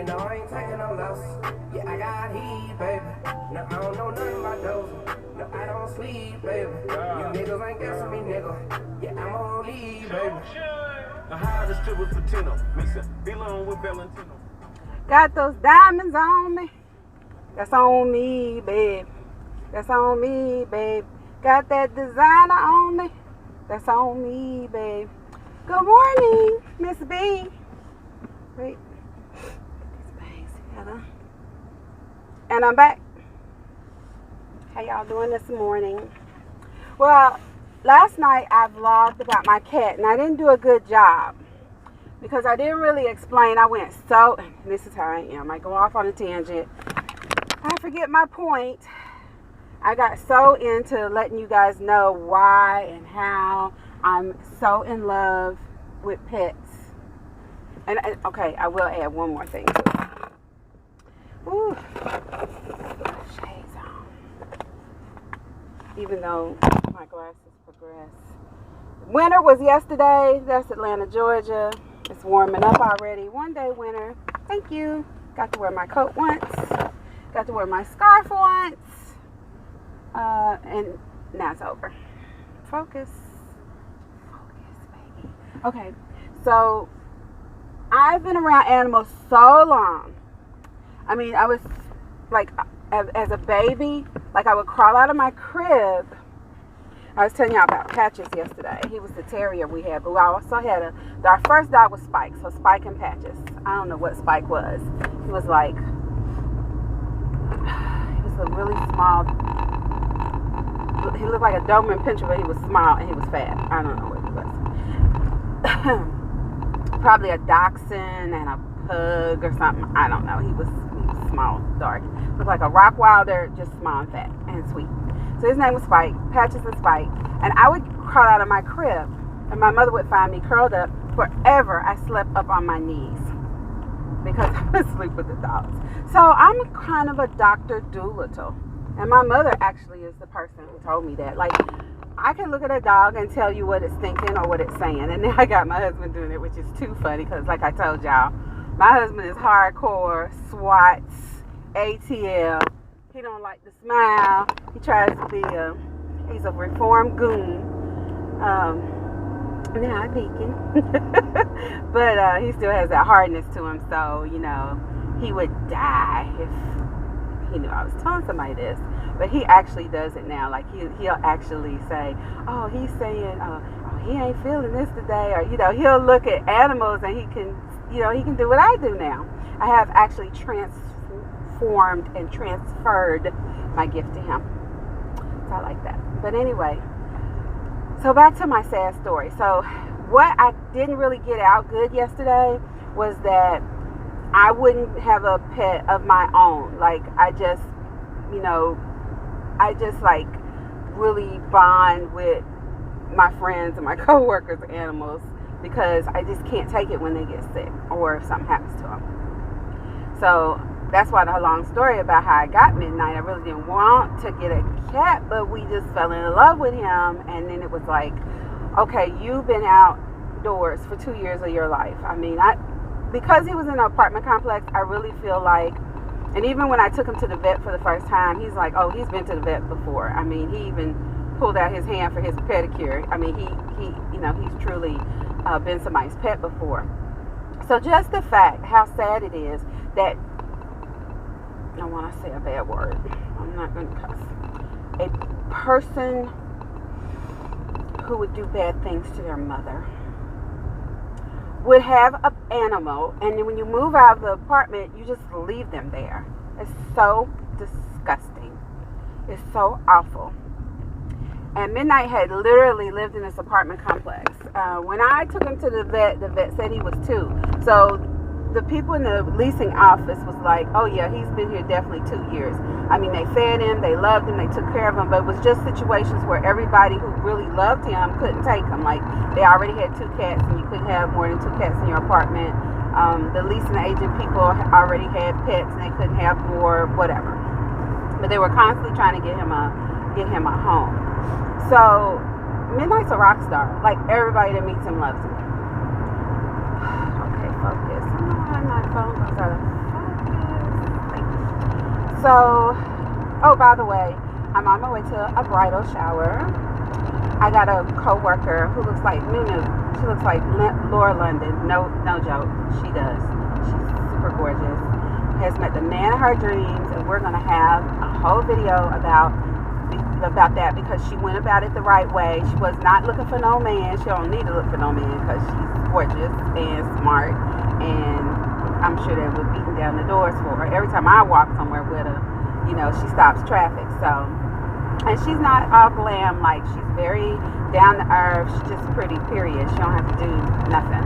know I ain't taking no loss. Yeah, I got heat, baby. No, I don't know nothing about those. No, I don't sleep, baby. You niggas ain't guessing me, nigga. Yeah, I'm on leave, baby. The hardest trip with Patino. Mixing Elon with Valentino. Got those diamonds on me. That's on me, babe. That's on me, babe. Got that designer on me. That's on me, babe. Good morning, Miss B. Wait. These bangs together. And I'm back. How y'all doing this morning? Well, last night I vlogged about my cat, and I didn't do a good job because I didn't really explain. I went so, this is how I am. I go off on a tangent. I forget my point. I got so into letting you guys know why and how I'm so in love with pets. And okay, I will add one more thing to it. Ooh. Shades on. Even though my glasses progress. Winter was yesterday. That's Atlanta, Georgia. It's warming up already. One day winter. Thank you. Got to wear my coat once. Got to wear my scarf once. And now it's over. Focus. Focus, baby. Okay. So, I've been around animals so long. I mean, I was like, as a baby, like I would crawl out of my crib. I was telling y'all about Patches yesterday. He was the terrier we had, but we also had our first dog was Spike. So Spike and Patches. I don't know what Spike was. He was like, he was a really small, he looked like a Doberman Pinscher, but he was small and he was fat. I don't know what he was. Probably a Dachshund and a Pug or something. I don't know. He was small, dark. Looked like a Rockwilder, just small and fat and sweet. So his name was Spike, Patches and Spike. And I would crawl out of my crib, and my mother would find me curled up. Forever, I slept up on my knees because I would sleep with the dogs. So I'm kind of a Dr. Doolittle. And my mother actually is the person who told me that. Like, I can look at a dog and tell you what it's thinking or what it's saying. And now I got my husband doing it, which is too funny because, like I told y'all, my husband is hardcore, SWATs, ATL. He don't like to smile. He tries to be he's a reformed goon. Now I'm peeking. But he still has that hardness to him. So, you know, he would die if he knew I was telling somebody this. But he actually does it now. Like, he'll actually say, oh, he's saying, oh, he ain't feeling this today. Or, you know, he'll look at animals and he can, you know, he can do what I do now. I have actually transformed and transferred my gift to him. So I like that. But anyway, so back to my sad story. So what I didn't really get out good yesterday was that I wouldn't have a pet of my own. Like, I just, you know, I just like really bond with my friends and my coworkers' animals because I just can't take it when they get sick or if something happens to them. So that's why the long story about how I got Midnight. I really didn't want to get a cat, but we just fell in love with him. And then it was like, okay, you've been outdoors for 2 years of your life. I mean, because he was in an apartment complex, I really feel like, and even when I took him to the vet for the first time, he's like, oh, he's been to the vet before. I mean, he even pulled out his hand for his pedicure. I mean, he you know, he's truly been somebody's pet before. So just the fact how sad it is that, I want to say a bad word. I'm not going to cuss. A person who would do bad things to their mother would have an animal, and then when you move out of the apartment, you just leave them there. It's so disgusting. It's so awful. And Midnight had literally lived in this apartment complex. When I took him to the vet said he was 2. So the people in the leasing office was like, oh yeah, he's been here definitely 2 years. I mean, they fed him, they loved him, they took care of him, but it was just situations where everybody who really loved him couldn't take him. Like, they already had 2 cats, and you couldn't have more than 2 cats in your apartment. The leasing agent people already had pets, and they couldn't have more, whatever. But they were constantly trying to get him a home. So Midnight's a rock star. Like, everybody that meets him loves him. Okay, focus. I don't know why my phone goes out of So, oh, by the way, I'm on my way to a bridal shower. I got a co-worker who looks like Nunu. She looks like Laura London. No joke. She does. She's super gorgeous. Has met the man of her dreams, and we're gonna have a whole video about that because she went about it the right way. She was not looking for no man. She don't need to look for no man because she's gorgeous and smart, and I'm sure they were beating down the doors for her. Every time I walk somewhere with her, she stops traffic. So, and she's not all glam, like she's very down to earth. She's just pretty, period. She don't have to do nothing.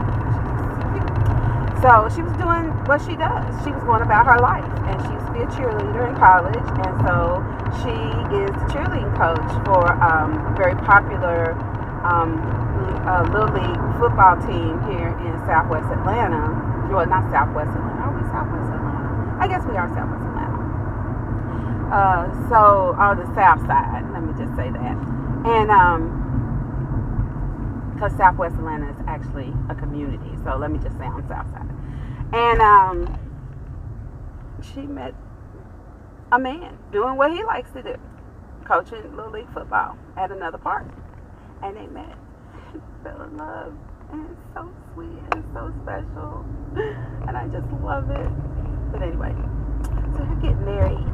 So she was doing what she does. She was going about her life, and she used to be a cheerleader in college, and so she is the cheerleading coach for a very popular Little League football team here in Southwest Atlanta. Well, not Southwest Atlanta. Are we Southwest Atlanta? I guess we are Southwest Atlanta. So on the South Side, let me just say that, and because Southwest Atlanta is actually a community, so let me just say on South Side. And she met a man doing what he likes to do, coaching Little League football at another park. And they met, fell in love, and it's so sweet and so special, and I just love it. But anyway, so they're getting married.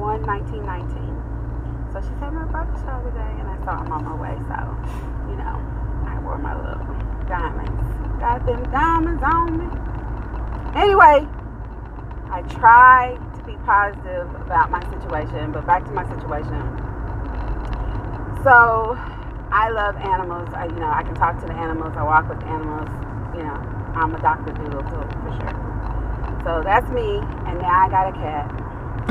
1919. So she's having her birthday shower today, and I saw I'm on my way, so I wore my little diamonds. Got them diamonds on me. Anyway, I try to be positive about my situation, but back to my situation. So I love animals. I can talk to the animals. I walk with the animals. I'm a Dr. Doolittle for sure. So that's me, and now I got a cat,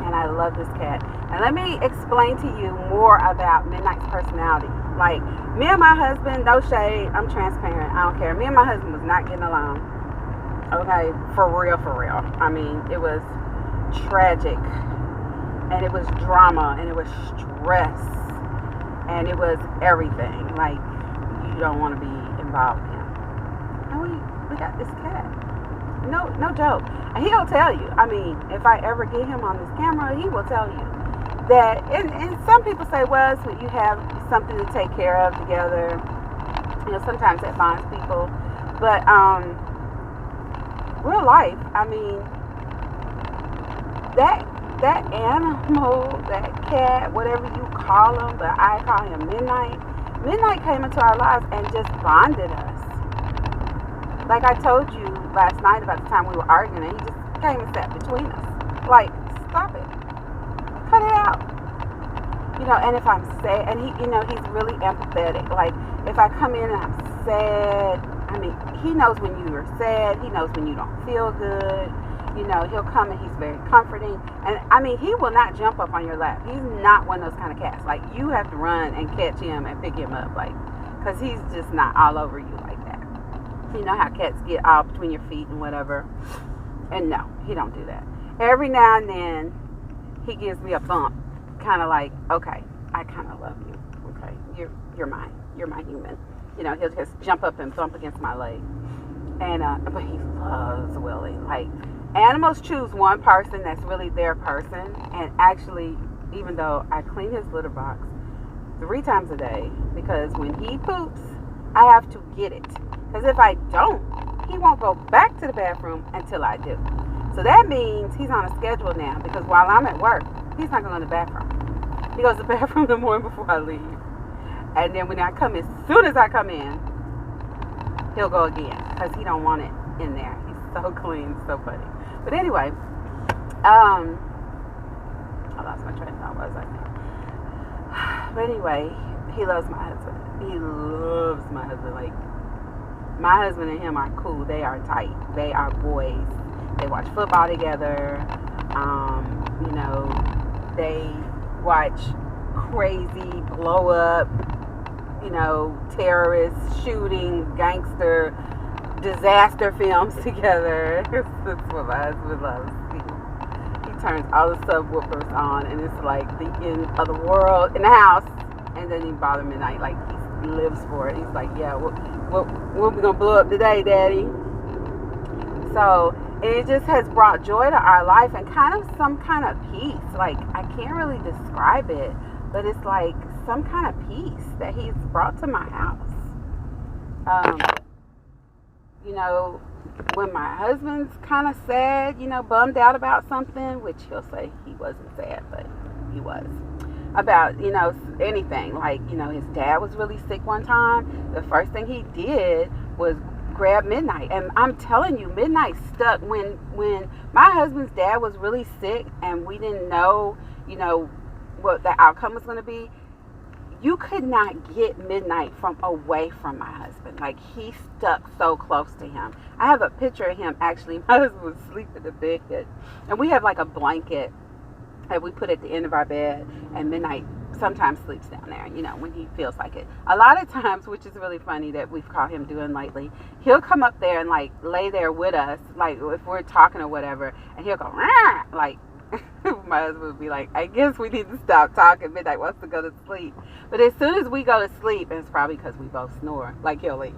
and I love this cat. And let me explain to you more about Midnight's personality. Like, me and my husband, no shade, I'm transparent, I don't care. Me and my husband was not getting along. Okay, for real. I mean, it was tragic, and it was drama, and it was stress, and it was everything. Like, you don't want to be involved in. And we got this cat. No joke. And he'll tell you. I mean, if I ever get him on this camera, he will tell you that. And some people say, well, it's when you have something to take care of together. Sometimes that bonds people. But real life, I mean, that animal, that cat, whatever you call him, but I call him Midnight. Midnight came into our lives and just bonded us. Like I told you last night about the time we were arguing, and he just came and sat between us. Like, stop it. Cut it out. And if I'm sad, and he's really empathetic. Like, if I come in and I'm sad, I mean, he knows when you are sad. He knows when you don't feel good. He'll come and he's very comforting. And, I mean, he will not jump up on your lap. He's not one of those kind of cats. Like, you have to run and catch him and pick him up. Like, because he's just not all over you like that. You know how cats get all between your feet and whatever. And no, he don't do that. Every now and then, he gives me a bump. Kind of like, okay, I kind of love you. Okay, you're mine. You're my human. He'll just jump up and bump against my leg. And but he loves Willie. Like, animals choose one person that's really their person. And actually, even though I clean his litter box 3 times a day, because when he poops, I have to get it. Because if I don't, he won't go back to the bathroom until I do. So that means he's on a schedule now, because while I'm at work, he's not going to the bathroom. He goes to the bathroom in the morning before I leave. And then when I come, as soon as I come in, he'll go again, because he don't want it in there. He's so clean, so funny. But anyway, I lost my train of thought. What was I saying? But anyway, he loves my husband. He loves my husband. Like, my husband and him are cool. They are tight. They are boys. They watch football together. They watch crazy blow up, terrorist shooting, gangster, disaster films together. That's what my husband loves. He turns all the subwoofers on, and it's like the end of the world in the house, and doesn't even bother midnight. Like, he lives for it. He's like, yeah, what we gonna blow up today, Daddy? So it just has brought joy to our life and kind of some kind of peace. Like, I can't really describe it, but it's like some kind of peace that he's brought to my house. You know, when my husband's kind of sad, you know, bummed out about something, which he'll say he wasn't sad, but he was, about, you know, anything. Like, you know, his dad was really sick one time. The first thing he did was grab Midnight. And I'm telling you, Midnight stuck. When my husband's dad was really sick and we didn't know, you know, what the outcome was going to be, you could not get Midnight from away from my husband. Like, he stuck so close to him. I have a picture of him, actually. My husband was asleep in the bed, and we have like a blanket that we put at the end of our bed, and Midnight sometimes sleeps down there, you know, when he feels like it. A lot of times, which is really funny that we've caught him doing lately, he'll come up there and like lay there with us, like if we're talking or whatever, and he'll go, rah! Like, my husband would be like, I guess we need to stop talking. Midnight wants to go to sleep. But as soon as we go to sleep, and it's probably because we both snore, like, he'll leave.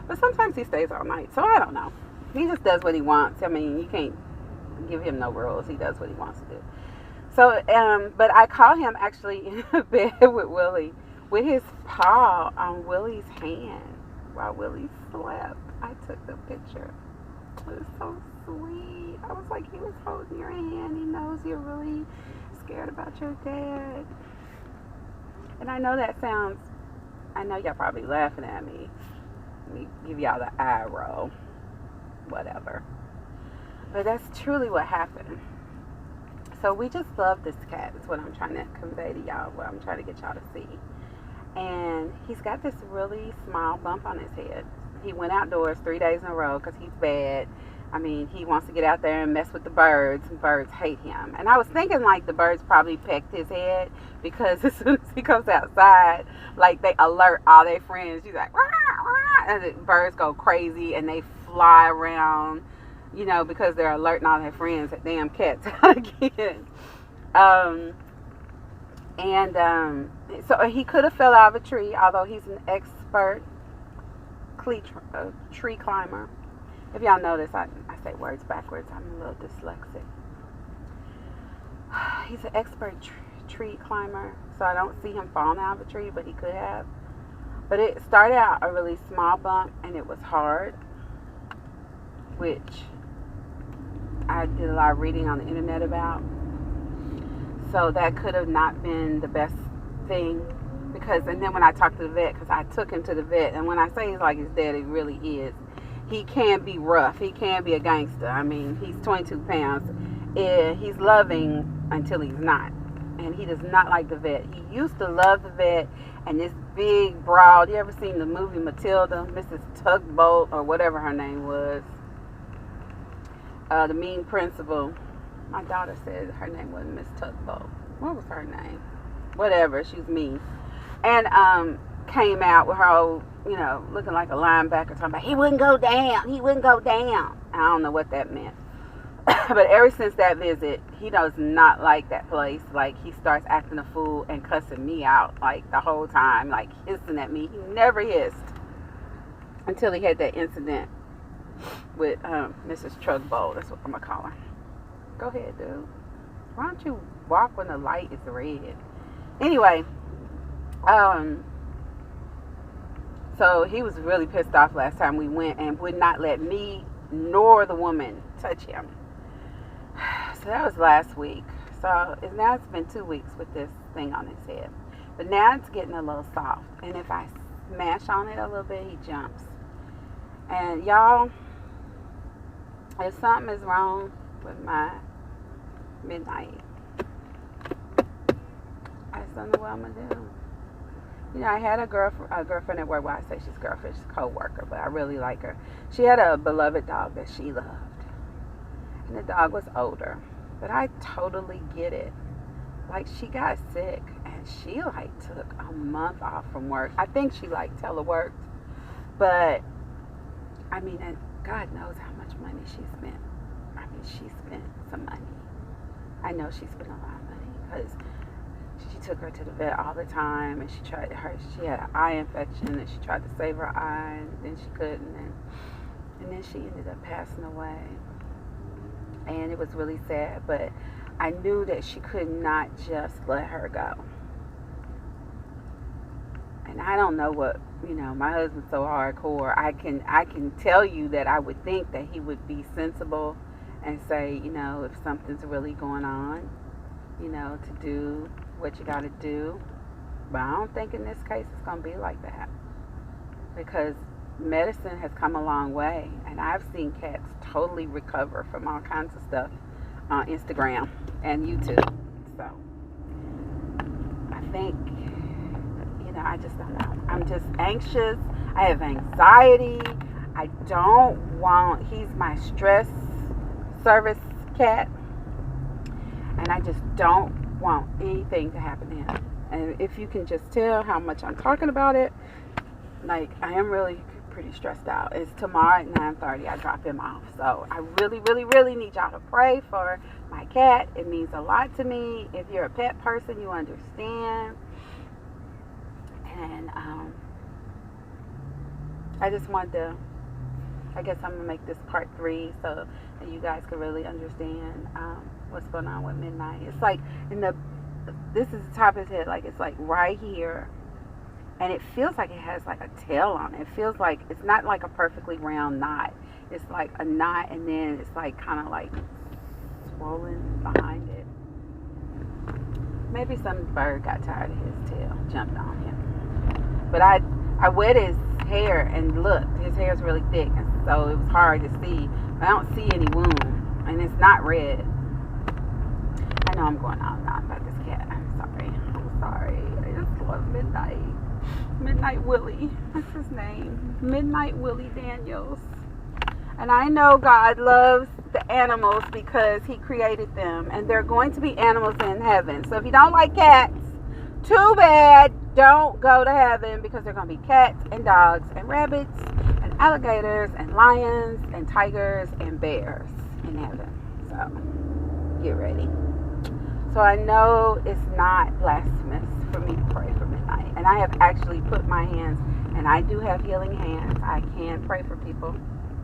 But sometimes he stays all night, so I don't know. He just does what he wants. I mean, you can't give him no rules. He does what he wants to do. So, but I caught him actually in a bed with Willie, with his paw on Willie's hand while Willie slept. I took the picture. It was so sweet. I was like, he was holding your hand. He knows you're really scared about your dad. And I know that sounds, I know y'all probably laughing at me. Let me give y'all the eye roll. Whatever. But that's truly what happened. So we just love this cat. That's what I'm trying to convey to y'all, what I'm trying to get y'all to see. And he's got this really small bump on his head. He went outdoors 3 days in a row because he's bad. I mean, he wants to get out there and mess with the birds, and birds hate him. And I was thinking, like, the birds probably pecked his head, because as soon as he comes outside, like, they alert all their friends. He's like, rah, rah, and the birds go crazy, and they fly around, you know, because they're alerting all their friends that damn cat's out again. So he could have fell out of a tree, although he's an expert tree climber. If y'all notice, I say words backwards. I'm a little dyslexic. He's an expert tree climber, so I don't see him falling out of a tree, but he could have. But it started out a really small bump, and it was hard, which I did a lot of reading on the internet about. So that could have not been the best thing, because, and then when I talked to the vet, because I took him to the vet, and when I say he's like his dad, he really is. He can be rough. He can be a gangster. I mean, he's 22 pounds. He's loving until he's not. And he does not like the vet. He used to love the vet, and this big, broad, you ever seen the movie Matilda? Mrs. Tugboat, or whatever her name was. The mean principal. My daughter said her name wasn't Miss Tugboat. What was her name? Whatever. She was mean. And came out with her old, you know, looking like a linebacker, talking about he wouldn't go down. He wouldn't go down. I don't know what that meant. But ever since that visit, he does not like that place. Like, he starts acting a fool and cussing me out, like, the whole time, like, hissing at me. He never hissed until he had that incident with Mrs. Tugboat. That's what I'm going to call her. Go ahead, dude. Why don't you walk when the light is red? Anyway, so he was really pissed off last time we went and would not let me nor the woman touch him. So that was last week. So now it's been 2 weeks with this thing on his head. But now it's getting a little soft. And if I smash on it a little bit, he jumps. And y'all, if something is wrong with my Midnight, I just don't know what I'm going to do. You know, I had a girlfriend at work. Well, I say she's a girlfriend, she's a co-worker, but I really like her. She had a beloved dog that she loved. And the dog was older. But I totally get it. Like, she got sick, and she, like, took a month off from work. I think she, like, teleworked. But, I mean, and God knows how much money she spent. I mean, she spent some money. I know she spent a lot of money, because she took her to the vet all the time, and she had an eye infection, and she tried to save her eye, and then she couldn't, and then she ended up passing away. and it was really sad, but I knew that she could not just let her go. And I don't know what, my husband's so hardcore. I can tell you that I would think that he would be sensible and say, if something's really going on, to do what you got to do. But I don't think in this case it's going to be like that, because medicine has come a long way, and I've seen cats totally recover from all kinds of stuff on Instagram and YouTube. So I think, I just don't know. I'm just anxious. I have anxiety. I don't want, he's my stress service cat, and I just don't want anything to happen to him. And if you can just tell how much I'm talking about it, like, I am really pretty stressed out. It's tomorrow at 9:30 I drop him off. So I really, really, really need y'all to pray for my cat. It means a lot to me. If you're a pet person, you understand. And I just wanted to, I guess I'm going to make this part 3 so that you guys can really understand what's going on with Midnight. It's like, this is the top of his head, like it's like right here. And it feels like it has like a tail on it. It feels like it's not like a perfectly round knot. It's like a knot, and then it's like kind of like swollen behind it. Maybe some bird got tired of his tail, jumped on him. But I wet his hair and looked. His hair is really thick, and so it was hard to see. But I don't see any wound, and it's not red. I know I'm going on and on about this cat. I'm sorry. I just love Midnight. Midnight Willie. That's his name. Midnight Willie Daniels. And I know God loves the animals because he created them. And there are going to be animals in heaven. So if you don't like cats, too bad. Don't go to heaven, because there are going to be cats and dogs and rabbits and alligators and lions and tigers and bears in heaven. So get ready. So I know it's not blasphemous for me to pray for Midnight. And I have actually put my hands, and I do have healing hands. I can pray for people,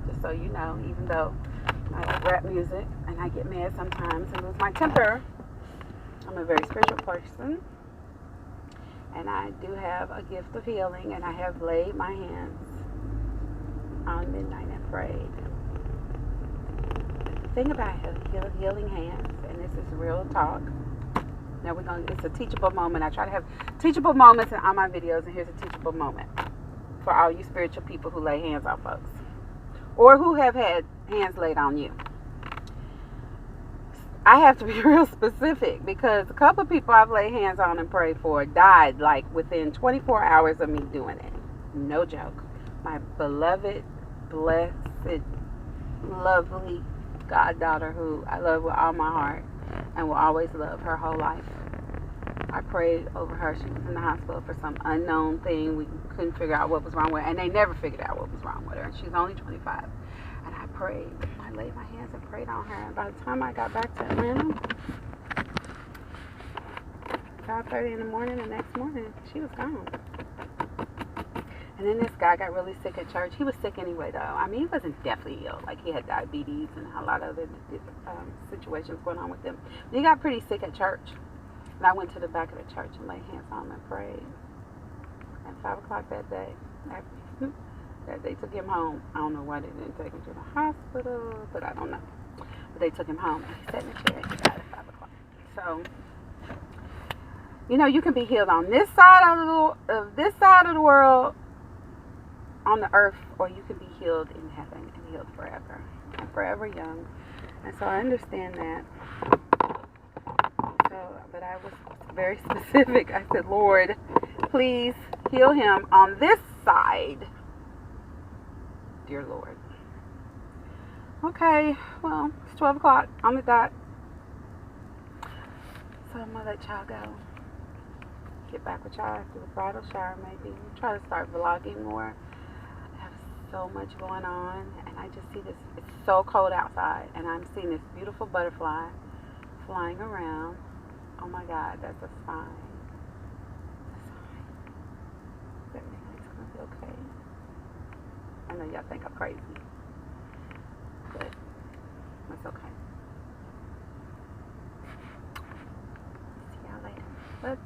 just so you know, even though I like rap music and I get mad sometimes and lose my temper. I'm a very spiritual person. And I do have a gift of healing, and I have laid my hands on Midnight and prayed. The thing about healing hands, and this is real talk. Now it's a teachable moment. I try to have teachable moments in all my videos, and here's a teachable moment for all you spiritual people who lay hands on folks, or who have had hands laid on you. I have to be real specific, because a couple of people I've laid hands on and prayed for died like within 24 hours of me doing it. No joke. My beloved, blessed, lovely goddaughter, who I love with all my heart and will always love her whole life. I prayed over her. She was in the hospital for some unknown thing. We couldn't figure out what was wrong with her, and they never figured out what was wrong with her. And she was only 25. And I prayed. I laid my hands and prayed on her. And by the time I got back to Atlanta, 5:30 in the morning, the next morning, she was gone. And then this guy got really sick at church. He was sick anyway, though. I mean, he wasn't deathly ill. Like, he had diabetes and a lot of other situations going on with him. But he got pretty sick at church. And I went to the back of the church and laid hands on him and prayed. At 5 o'clock that day, that they took him home. I don't know why they didn't take him to the hospital, but I don't know. But they took him home, and he sat in the chair and he died at 5 o'clock. So, you can be healed on this side of the world, on the earth, or you can be healed in heaven and healed forever and forever young. And so I understand that. But I was very specific. I said, Lord, please heal him on this side. Dear Lord. Okay, well, it's 12 o'clock on the dot. So I'm going to let y'all go. Get back with y'all after the bridal shower, maybe. Try to start vlogging more. I have so much going on, and I just see this. It's so cold outside, and I'm seeing this beautiful butterfly flying around. Oh my God, that's a sign. It's a sign that everything's going to be okay. I know y'all think I'm crazy, but it's okay. But